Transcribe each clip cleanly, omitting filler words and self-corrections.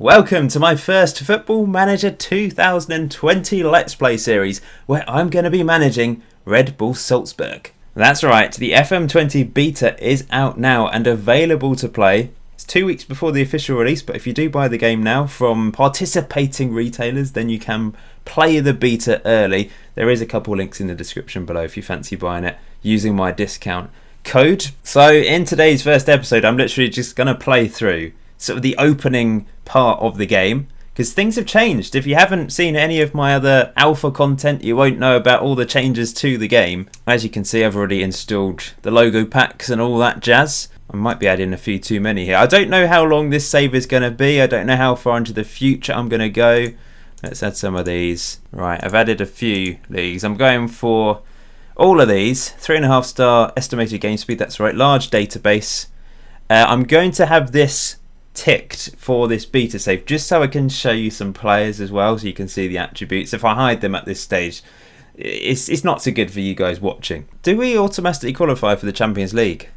Welcome to my first Football Manager 2020 Let's Play series, where I'm going to be managing Red Bull Salzburg. That's right, the FM20 beta is out now and available to play. It's 2 weeks before the official release, but if you do buy the game now from participating retailers, then you can play the beta early. There is a couple links in the description below if you fancy buying it using my discount code. So in today's first episode, I'm literally just going to play through sort of the opening part of the game, because things have changed. If you haven't seen any of my other alpha content, you won't know about all the changes to the game. As you can see, I've already installed the logo packs and all that jazz. I might be adding a few too many here. I don't know how long this save is going to be. I don't know how far into the future I'm going to go. Let's add some of these. Right, I've added a few of these. I'm going for all of these. 3.5 star estimated game speed, that's right. Large database. I'm going to have this ticked for this beta save just so I can show you some players as well, so you can see the attributes. If I hide them at this stage, it's not so good for you guys watching. Do we automatically qualify for the Champions League?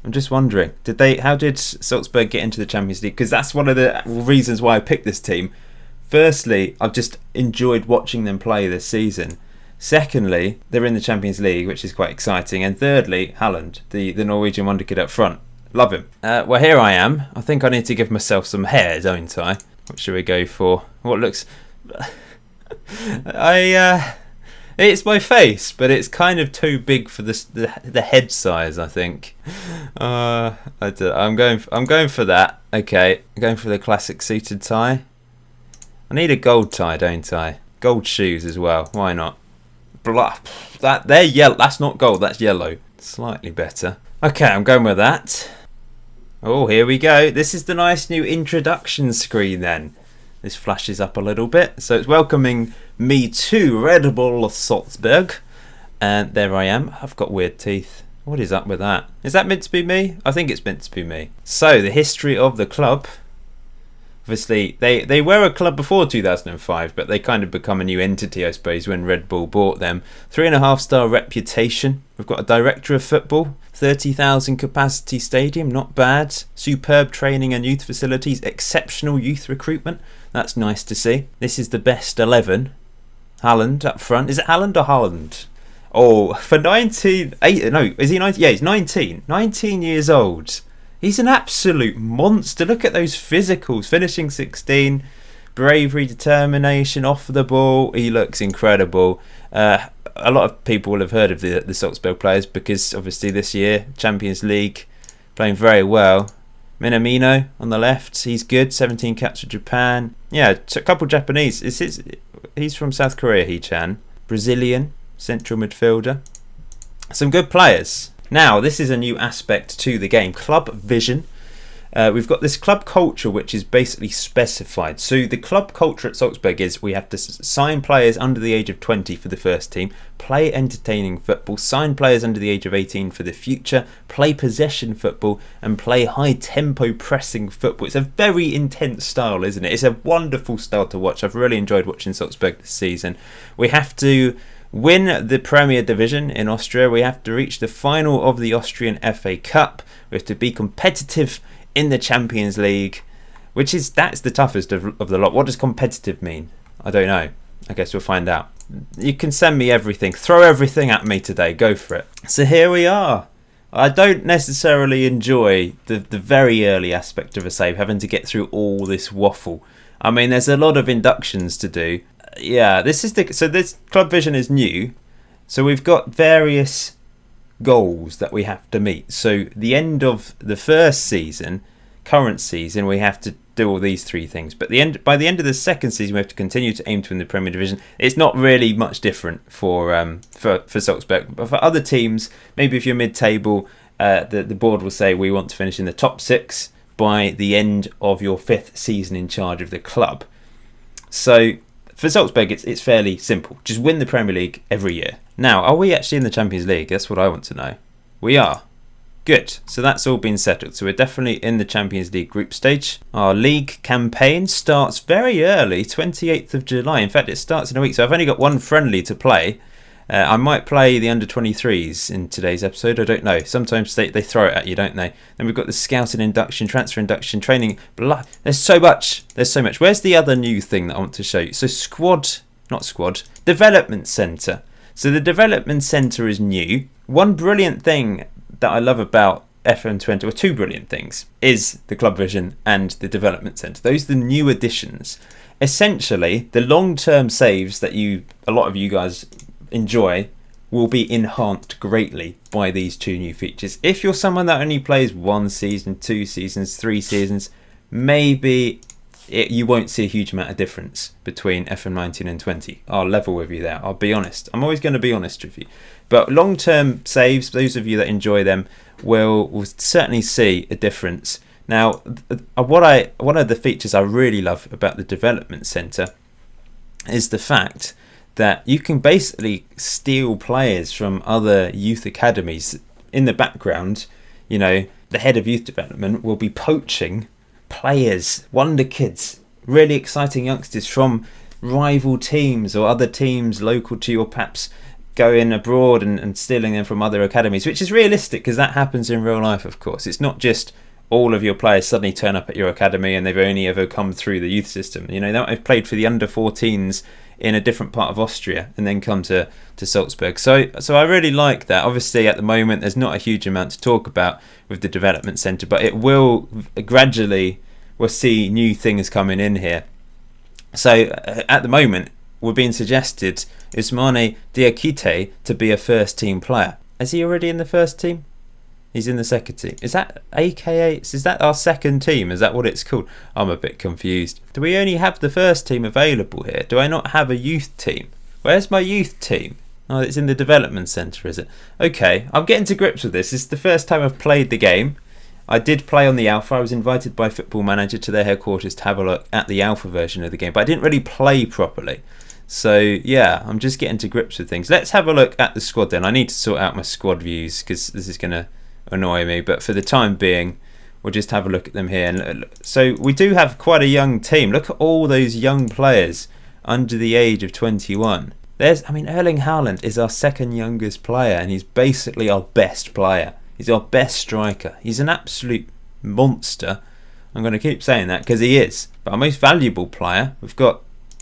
I'm just wondering, how did Salzburg get into the Champions League? Because that's one of the reasons why I picked this team. Firstly, I've just enjoyed watching them play this season. Secondly, they're in the Champions League, which is quite exciting. And thirdly, Haaland, the Norwegian wonder kid up front. Love him. Well, here I am. I think I need to give myself some hair, don't I? What should we go for? What looks... It's my face, but it's kind of too big for the head size, I think. I'm going for that. Okay, I'm going for the classic suited tie. I need a gold tie, don't I? Gold shoes as well. Why not? They're yellow. That's not gold. That's yellow. Slightly better. Okay, I'm going with that. Oh, here we go. This is the nice new introduction screen then. This flashes up a little bit. So it's welcoming me to Red Bull Salzburg. And there I am. I've got weird teeth. What is up with that? Is that meant to be me? I think it's meant to be me. So, the history of the club. Obviously, they were a club before 2005, but they kind of become a new entity, I suppose, when Red Bull bought them. 3.5 star reputation. We've got a director of football. 30,000 capacity stadium, not bad. Superb training and youth facilities. Exceptional youth recruitment. That's nice to see. This is the best 11. Haaland up front. Is it Haaland or Haaland? Oh, for 19... No, is he 19? Yeah, he's 19. 19 years old. He's an absolute monster. Look at those physicals. Finishing 16. Bravery, determination, off the ball. He looks incredible. A lot of people will have heard of the Salzburg players because obviously this year, Champions League, playing very well. Minamino on the left. He's good. 17 caps for Japan. Yeah, a couple Japanese. He's from South Korea, He-chan. Brazilian central midfielder. Some good players. Now, this is a new aspect to the game. Club vision. We've got this club culture which is basically specified. So the club culture at Salzburg is we have to sign players under the age of 20 for the first team, play entertaining football, sign players under the age of 18 for the future, play possession football and play high tempo pressing football. It's a very intense style, isn't it? It's a wonderful style to watch. I've really enjoyed watching Salzburg this season. We have to win the Premier Division in Austria. We have to reach the final of the Austrian FA Cup. We have to be competitive in the Champions League, that's the toughest of the lot. What does competitive mean? I don't know. I guess we'll find out. You can send me everything. Throw everything at me today. Go for it. So here we are. I don't necessarily enjoy the very early aspect of a save, having to get through all this waffle. I mean, there's a lot of inductions to do. Yeah, so this club vision is new. So we've got various goals that we have to meet. So the end of the first season, current season, we have to do all these three things. But by the end of the second season, we have to continue to aim to win the Premier Division. It's not really much different for Salzburg. But for other teams, maybe if you're mid-table, the board will say we want to finish in the top 6 by the end of your 5th season in charge of the club. So for Salzburg, it's fairly simple. Just win the Premier League every year. Now, are we actually in the Champions League? That's what I want to know. We are. Good. So that's all been settled. So we're definitely in the Champions League group stage. Our league campaign starts very early, 28th of July. In fact, it starts in a week. So I've only got one friendly to play. I might play the under-23s in today's episode. I don't know. Sometimes they throw it at you, don't they? Then we've got the scouting induction, transfer induction, training. There's so much. Where's the other new thing that I want to show you? So development centre. So the development centre is new. One brilliant thing that I love about FM20, or two brilliant things, is the Club Vision and the development centre. Those are the new additions. Essentially, the long-term saves that a lot of you guys enjoy will be enhanced greatly by these two new features. If you're someone that only plays 1 season, 2 seasons, 3 seasons, maybe you won't see a huge amount of difference between FM19 and 20. I'll level with you there. I'll be honest. I'm always going to be honest with you. But long-term saves, those of you that enjoy them, will certainly see a difference. Now, one of the features I really love about the development centre is the fact that you can basically steal players from other youth academies. In the background, the head of youth development will be poaching players, wonder kids, really exciting youngsters from rival teams or other teams local to you, or perhaps going abroad and stealing them from other academies, which is realistic because that happens in real life, of course. It's not just all of your players suddenly turn up at your academy and they've only ever come through the youth system. They might have played for the under-14s in a different part of Austria and then come to Salzburg. So I really like that. Obviously, at the moment, there's not a huge amount to talk about with the development centre, but it will gradually, we'll see new things coming in here. So at the moment, we're being suggested Ousmane Diakite to be a first-team player. Is he already in the first team? He's in the second team. Is that our second team? Is that what it's called? I'm a bit confused. Do we only have the first team available here? Do I not have a youth team? Where's my youth team? Oh, it's in the development centre, is it? Okay, I'm getting to grips with this. This is the first time I've played the game. I did play on the alpha. I was invited by Football Manager to their headquarters to have a look at the alpha version of the game, but I didn't really play properly. So yeah, I'm just getting to grips with things. Let's have a look at the squad then. I need to sort out my squad views because this is going to annoy me, but for the time being we'll just have a look at them here. And so we do have quite a young team. Look at all those young players under the age of 21. Erling Haaland is our second youngest player, and he's basically our best player. He's our best striker. He's an absolute monster. I'm going to keep saying that because he is. But our most valuable player, we've got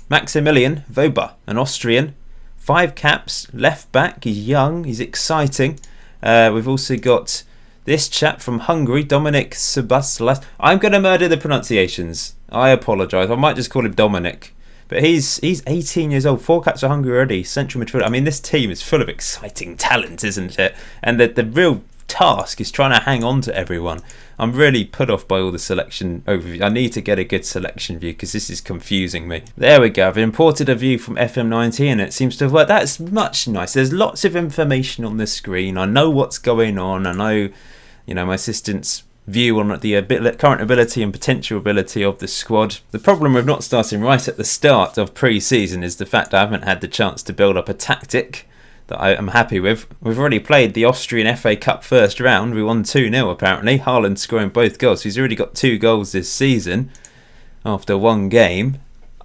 Maximilian Weber, an Austrian, 5 caps, left back. He's young, he's exciting. We've also got this chap from Hungary, Dominik Sabaslas. I'm going to murder the pronunciations. I apologise. I might just call him Dominic. But he's 18 years old, 4 caps for Hungary already, central midfielder. This team is full of exciting talent, isn't it? And the real task is trying to hang on to everyone. I'm really put off by all the selection overview. I need to get a good selection view because this is confusing me. There we go. I've imported a view from FM90 and it seems to have worked. That's much nicer. There's lots of information on the screen. I know what's going on. I know, my assistant's view on the current ability and potential ability of the squad. The problem with not starting right at the start of pre-season is the fact I haven't had the chance to build up a tactic that I am happy with. We've already played the Austrian FA Cup first round. We won 2-0 apparently. Haaland scoring both goals. He's already got 2 goals this season after 1 game.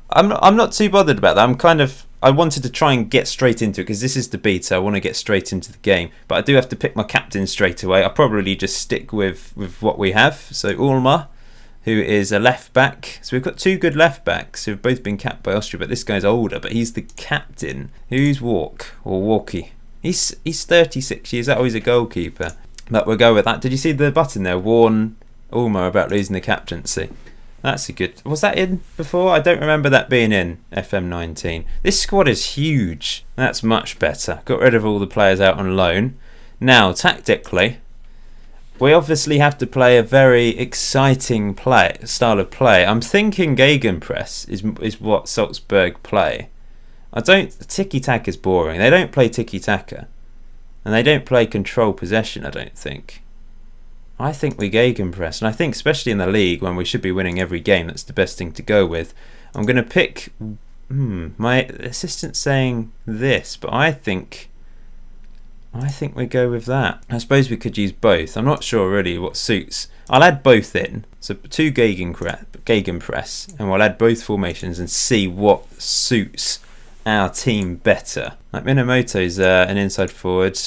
I'm not too bothered about that. I wanted to try and get straight into it because this is the beta. I want to get straight into the game. But I do have to pick my captain straight away. I'll probably just stick with what we have. So Ulmer, who is a left back. So we've got 2 good left backs who have both been capped by Austria, but this guy's older, but he's the captain. Who's Walkie? He's 36 years old. He's a goalkeeper. But we'll go with that. Did you see the button there? Warn Ulmer about losing the captaincy. That's a good... Was that in before? I don't remember that being in FM19. This squad is huge. That's much better. Got rid of all the players out on loan. Now, tactically, we obviously have to play a very exciting style of play. I'm thinking Gegenpress is what Salzburg play. Tiki-taka is boring. They don't play tiki-taka. And they don't play control possession, I don't think. I think we Gegenpress. And I think especially in the league when we should be winning every game, that's the best thing to go with. I'm going to pick... my assistant's saying this, but I think we go with that. I suppose we could use both. I'm not sure really what suits. I'll add both in. So 2 Gegenpress, and we'll add both formations and see what suits our team better. Like Minamoto's an inside forward.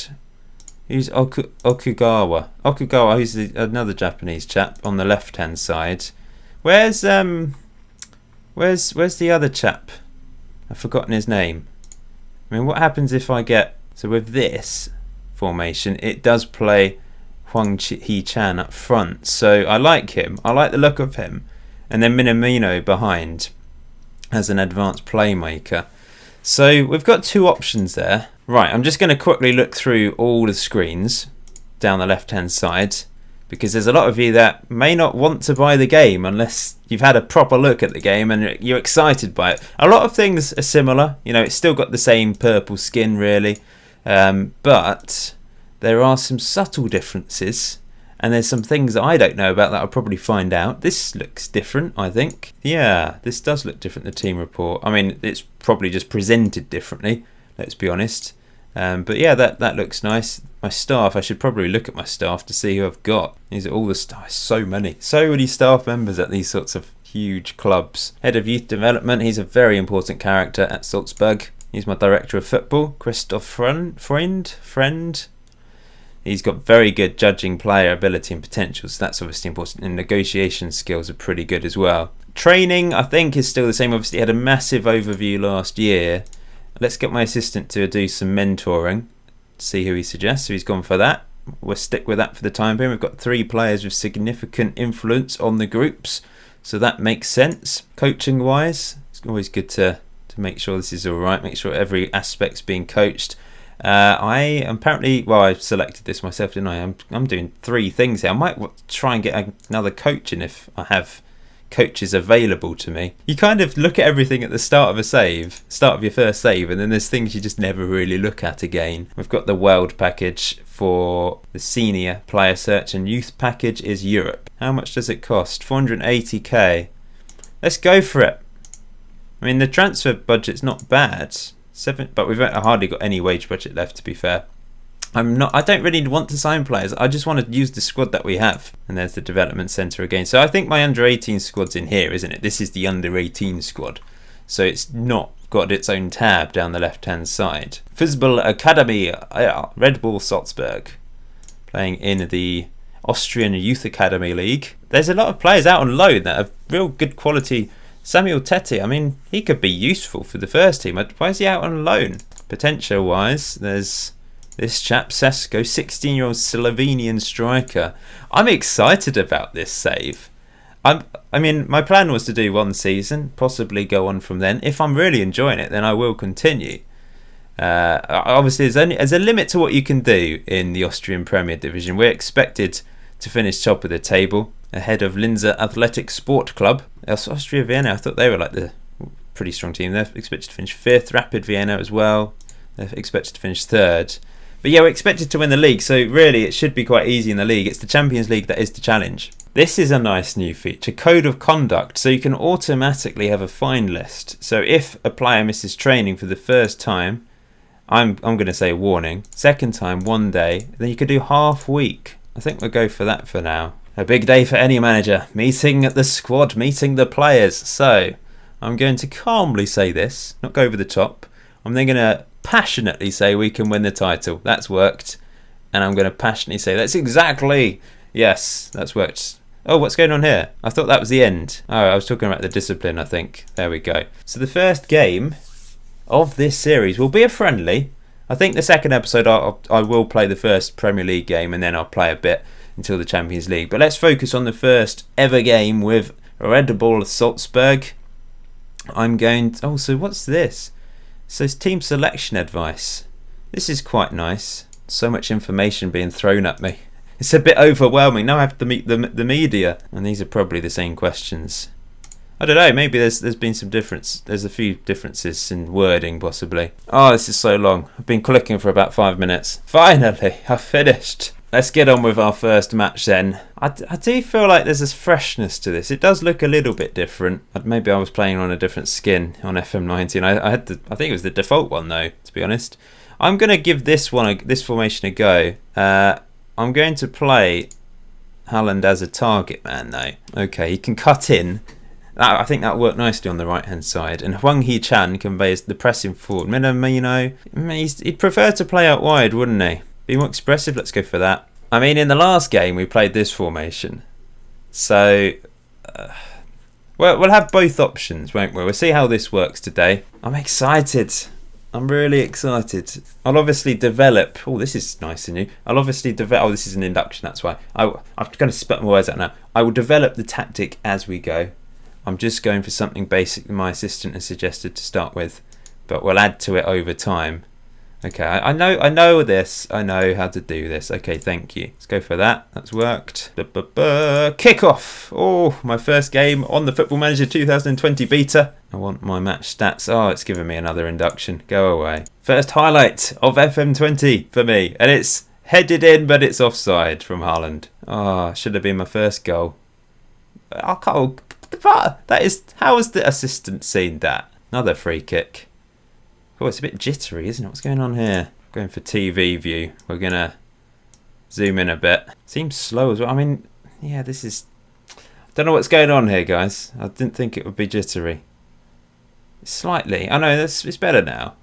Who's Okugawa? Okugawa, who's another Japanese chap on the left-hand side. Where's the other chap? I've forgotten his name. I mean, what happens if I get... So with this formation, it does play Hwang Hee-chan up front. So I like him. I like the look of him. And then Minamino behind as an advanced playmaker. So we've got two options there. Right, I'm just going to quickly look through all the screens down the left-hand side, because there's a lot of you that may not want to buy the game unless you've had a proper look at the game and you're excited by it. A lot of things are similar. You know, it's still got the same purple skin, really. But there are some subtle differences, and there's some things that I don't know about that I'll probably find out. This looks different, I think. Yeah, this does look different, the team report. I mean, it's probably just presented differently, let's be honest. But yeah, that looks nice. My staff, I should probably look at my staff to see who I've got. These are all the staff, so many staff members at these sorts of huge clubs. Head of Youth Development, he's a very important character at Salzburg. He's my Director of Football, Christoph Friend. He's got very good judging player ability and potential, so that's obviously important. And negotiation skills are pretty good as well. Training, I think, is still the same. Obviously, he had a massive overview last year. Let's get my assistant to do some mentoring, see who he suggests. So he's gone for that. We'll stick with that for the time being. We've got 3 players with significant influence on the groups, so that makes sense. Coaching wise, it's always good to make sure this is all right, make sure every aspect's being coached. I am apparently, well, I selected this myself, didn't I? I'm doing 3 things here. I might try and get another coach in if I have coaches available to me. You kind of look at everything at the start of your first save, and then there's things you just never really look at again. We've got the world package for the senior player search, and youth package is Europe. How much does it cost? 480k. Let's go for it. I mean, the transfer budget's not bad. But we've hardly got any wage budget left, to be fair. I don't really want to sign players. I just want to use the squad that we have. And there's the development centre again. So I think my under-18 squad's in here, isn't it? This is the under-18 squad. So it's not got its own tab down the left-hand side. Fußball Academy, Red Bull Salzburg, playing in the Austrian Youth Academy League. There's a lot of players out on loan that have real good quality. Samuel Tete, I mean, he could be useful for the first team. Why is he out on loan? Potential-wise, there's this chap, Sesko, 16-year-old Slovenian striker. I'm excited about this save. I mean, my plan was to do 1 season, possibly go on from then. If I'm really enjoying it, then I will continue. Obviously, there's a limit to what you can do in the Austrian Premier Division. We're expected to finish top of the table, ahead of Linz Athletic Sport Club. Austria Vienna, I thought they were like the pretty strong team. They're expected to finish 5th. Rapid Vienna as well. They're expected to finish 3rd. But yeah, we're expected to win the league, so really it should be quite easy in the league. It's the Champions League that is the challenge. This is a nice new feature, Code of Conduct, so you can automatically have a fine list. So if a player misses training for the first time, I'm going to say warning. Second time, 1 day. Then you could do half week. I think we'll go for that for now. A big day for any manager. Meeting the squad, meeting the players. So I'm going to calmly say this, not go over the top. I'm then going to passionately say we can win the title. That's worked. And I'm going to passionately say that's exactly, yes, that's worked. Oh, what's going on here? I thought that was the end. Oh, I was talking about the discipline, I think. There we go. So the first game of this series will be a friendly. I think the second episode I will play the first Premier League game, and then I'll play a bit until the Champions League. But let's focus on the first ever game with Red Bull Salzburg. So what's this? It says team selection advice. This is quite nice. So much information being thrown at me. It's a bit overwhelming. Now I have to meet the media. And these are probably the same questions. I don't know, maybe there's been some difference. There's a few differences in wording, possibly. Oh, this is so long. I've been clicking for about 5 minutes. Finally, I've finished. Let's get on with our first match then. I do feel like there's a freshness to this. It does look a little bit different. Maybe I was playing on a different skin on FM19. I think it was the default one though, to be honest. I'm going to give this formation a go. I'm going to play Haaland as a target man though. Okay, he can cut in I think that worked nicely on the right-hand side. And Hwang Hee-chan conveys the pressing forward. Minamino, he'd prefer to play out wide, wouldn't he? Be more expressive, let's go for that. I mean, in the last game, we played this formation. So, well, we'll have both options, won't we? We'll see how this works today. I'm excited. I'm really excited. I'll obviously develop... Oh, this is nice and new. I'll obviously develop... Oh, this is an induction, that's why. I'm going to spit my words out now. I will develop the tactic as we go. I'm just going for something basic my assistant has suggested to start with, but we'll add to it over time. Okay, I know this. I know how to do this. Okay, thank you. Let's go for that. That's worked. Kick-off. Oh, my first game on the Football Manager 2020 beta. I want my match stats. Oh, it's giving me another induction. Go away. First highlight of FM20 for me, and it's headed in, but it's offside from Haaland. Oh, should have been my first goal. I can't... That is, how has the assistant seen that? Another free kick. Oh, it's a bit jittery, isn't it? What's going on here? Going for TV view. We're going to zoom in a bit. Seems slow as well. I mean, yeah, this is... I don't know what's going on here, guys. I didn't think it would be jittery. Slightly. I know, it's better now.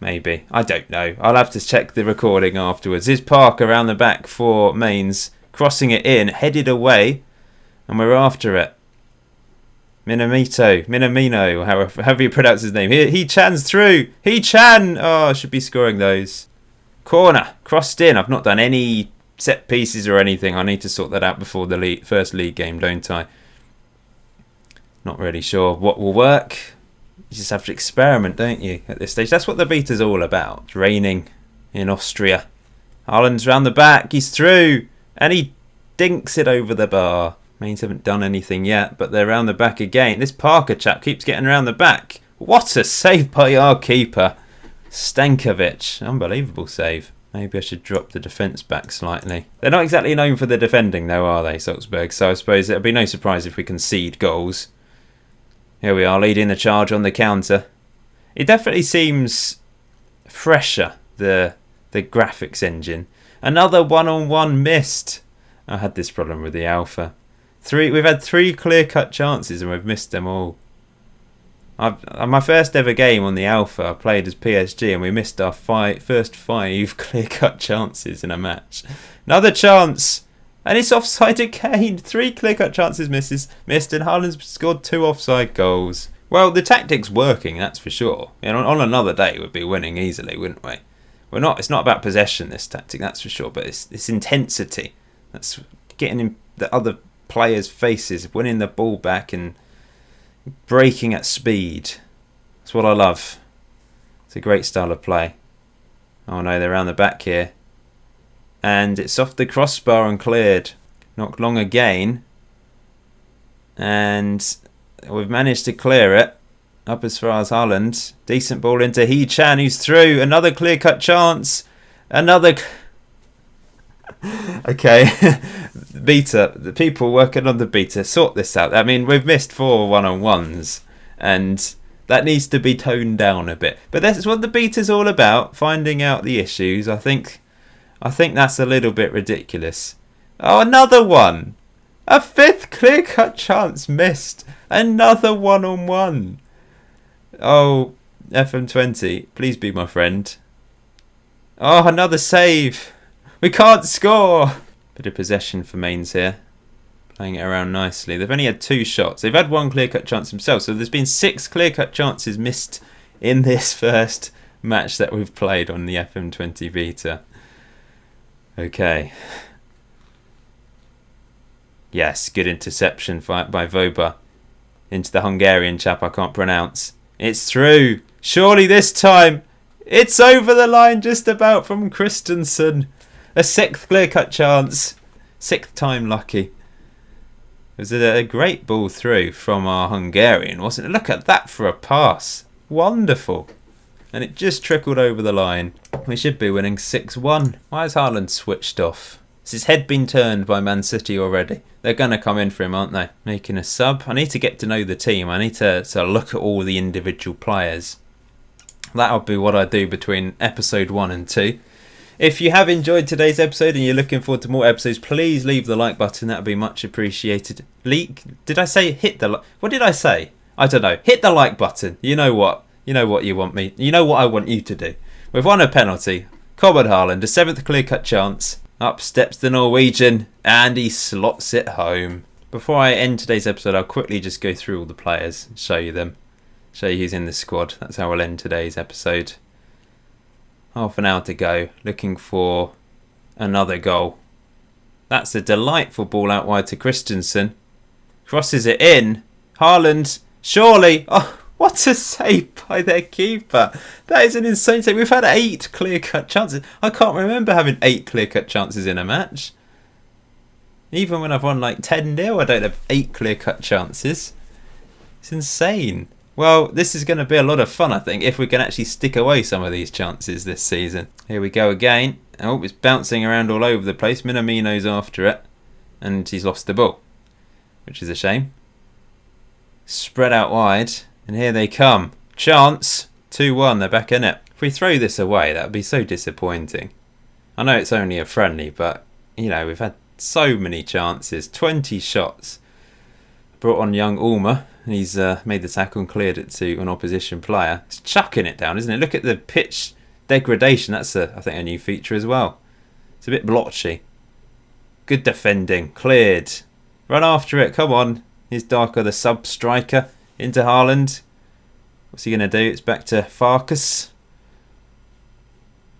Maybe. I don't know. I'll have to check the recording afterwards. Here's Park around the back for Mainz. Crossing it in, headed away. And we're after it. Minamino, however you pronounce his name. He-chan's through. He-chan. Oh, I should be scoring those. Corner. Crossed in. I've not done any set pieces or anything. I need to sort that out before the first league game, don't I? Not really sure what will work. You just have to experiment, don't you, at this stage? That's what the beta's all about. It's raining in Austria. Haaland's round the back. He's through. And he dinks it over the bar. Mainz haven't done anything yet, but they're round the back again. This Parker chap keeps getting round the back. What a save by our keeper. Stankovic. Unbelievable save. Maybe I should drop the defence back slightly. They're not exactly known for the defending though, are they, Salzburg? So I suppose it'll be no surprise if we concede goals. Here we are, leading the charge on the counter. It definitely seems fresher, the graphics engine. Another one-on-one missed. I had this problem with the alpha. We've had 3 clear-cut chances and we've missed them all. My first ever game on the alpha, I played as PSG and we missed our first 5 clear-cut chances in a match. Another chance, and it's offside again. 3 clear-cut chances missed, and Haaland's scored 2 offside goals. Well, the tactic's working, that's for sure. You know, on another day, we'd be winning easily, wouldn't we? We're not. It's not about possession, this tactic, that's for sure. But it's intensity. That's getting in the other players' faces, winning the ball back and breaking at speed. That's what I love. It's a great style of play. Oh no, they're around the back here. And it's off the crossbar and cleared. Not long again. And we've managed to clear it. Up as far as Haaland. Decent ball into Hee-chan, who's through. Another clear-cut chance. Another... Okay, beta, the people working on the beta, sort this out. I mean, we've missed 4 one-on-ones and that needs to be toned down a bit. But that's what the beta's all about, finding out the issues. I think that's a little bit ridiculous. Oh, another one! A 5th clear-cut chance missed! Another one-on-one! Oh, FM20, please be my friend. Oh, another save! We can't score! Bit of possession for Mainz here. Playing it around nicely. They've only had 2 shots. They've had 1 clear-cut chance themselves. So there's been 6 clear-cut chances missed in this first match that we've played on the FM20 beta. Okay. Yes, good interception by Voba. Into the Hungarian chap I can't pronounce. It's through. Surely this time. It's over the line just about from Christensen. A 6th clear-cut chance. 6th time lucky. It was a great ball through from our Hungarian, wasn't it? Look at that for a pass. Wonderful. And it just trickled over the line. We should be winning 6-1. Why has Haaland switched off? Has his head been turned by Man City already? They're going to come in for him, aren't they? Making a sub. I need to get to know the team. I need to look at all the individual players. That'll be what I do between episode 1 and 2. If you have enjoyed today's episode and you're looking forward to more episodes, please leave the like button. That would be much appreciated. Did I say hit the like? What did I say? I don't know. Hit the like button. You know what? You know what you want me. You know what I want you to do. We've won a penalty. Corbin Haaland, a 7th clear-cut chance. Up steps the Norwegian, and he slots it home. Before I end today's episode, I'll quickly just go through all the players, show you them, show you who's in the squad. That's how I'll end today's episode. Half an hour to go, looking for another goal. That's a delightful ball out wide to Christensen. Crosses it in. Haaland, surely. Oh, what a save by their keeper. That is an insane save. We've had 8 clear-cut chances. I can't remember having 8 clear-cut chances in a match. Even when I've won like 10-0, I don't have 8 clear-cut chances. It's insane. Well, this is going to be a lot of fun, I think, if we can actually stick away some of these chances this season. Here we go again. Oh, it's bouncing around all over the place. Minamino's after it. And he's lost the ball, which is a shame. Spread out wide. And here they come. Chance. 2-1. They're back in it. If we throw this away, that would be so disappointing. I know it's only a friendly, but, you know, we've had so many chances. 20 shots. Brought on young Ulmer. And he's made the tackle and cleared it to an opposition player. It's chucking it down, isn't it? Look at the pitch degradation. That's, I think, a new feature as well. It's a bit blotchy. Good defending. Cleared. Run after it. Come on. Here's Darko, the sub-striker. Into Haaland. What's he going to do? It's back to Farkas.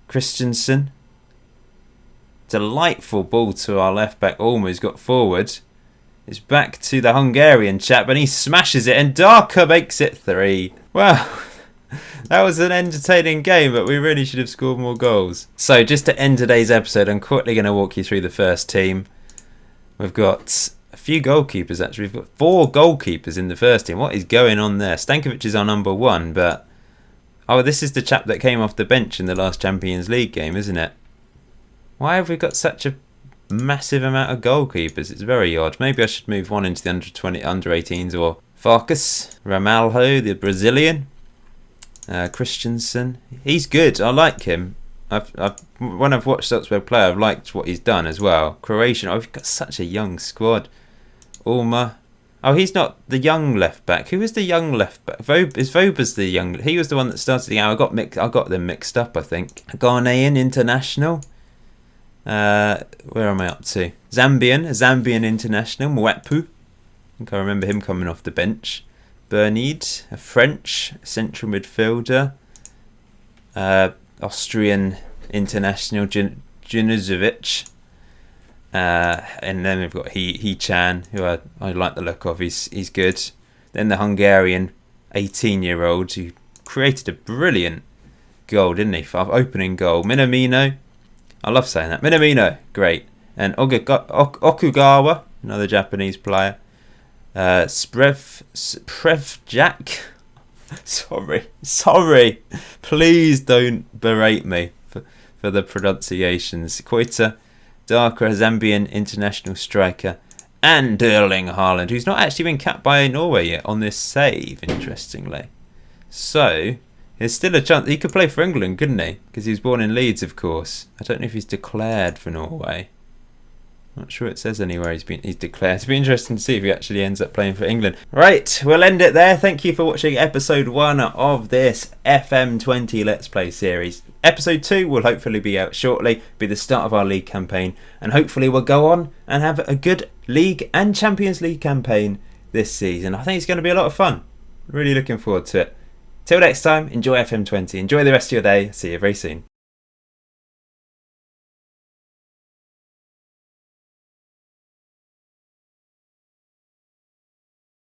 Christensen. Delightful ball to our left-back Ulmer, who's got forward. It's back to the Hungarian chap, and he smashes it, and Darko makes it 3. Well, that was an entertaining game, but we really should have scored more goals. So, just to end today's episode, I'm quickly going to walk you through the first team. We've got a few goalkeepers, actually. We've got 4 goalkeepers in the first team. What is going on there? Stankovic is our number 1, but... Oh, this is the chap that came off the bench in the last Champions League game, isn't it? Why have we got such a massive amount of goalkeepers? It's very odd. Maybe I should move one into the under-18s or Farkas. Ramalho, the Brazilian. Christensen. He's good. I like him. When I've watched Salzburg play, I've liked what he's done as well. Croatian. Oh, we've got such a young squad. Ulmer. Oh, he's not the young left back. Who is the young left back? Is Vobers the young? He was the one that started the game. I got them mixed up, I think. Ghanaian international. Where am I up to? Zambian international. Mwepu. I think I remember him coming off the bench. Bernide, a French central midfielder. Austrian international Junizovic. And then we've got He Chan, who I like the look of. He's good. Then the Hungarian 18-year-old who created a brilliant goal, didn't he? Opening goal. Minamino. I love saying that. Minamino, great. And Okugawa, another Japanese player. Sprevjak. Sorry. Please don't berate me for the pronunciations. Koita, Darko, Zambian international striker. And Erling Haaland, who's not actually been capped by Norway yet on this save, interestingly. So, there's still a chance. He could play for England, couldn't he? Because he was born in Leeds, of course. I don't know if he's declared for Norway. Not sure it says anywhere he's declared. It'll be interesting to see if he actually ends up playing for England. Right, we'll end it there. Thank you for watching episode 1 of this FM20 Let's Play series. Episode 2 will hopefully be out shortly, be the start of our league campaign, and hopefully we'll go on and have a good league and Champions League campaign this season. I think it's going to be a lot of fun. Really looking forward to it. Till next time, enjoy FM20. Enjoy the rest of your day. See you very soon.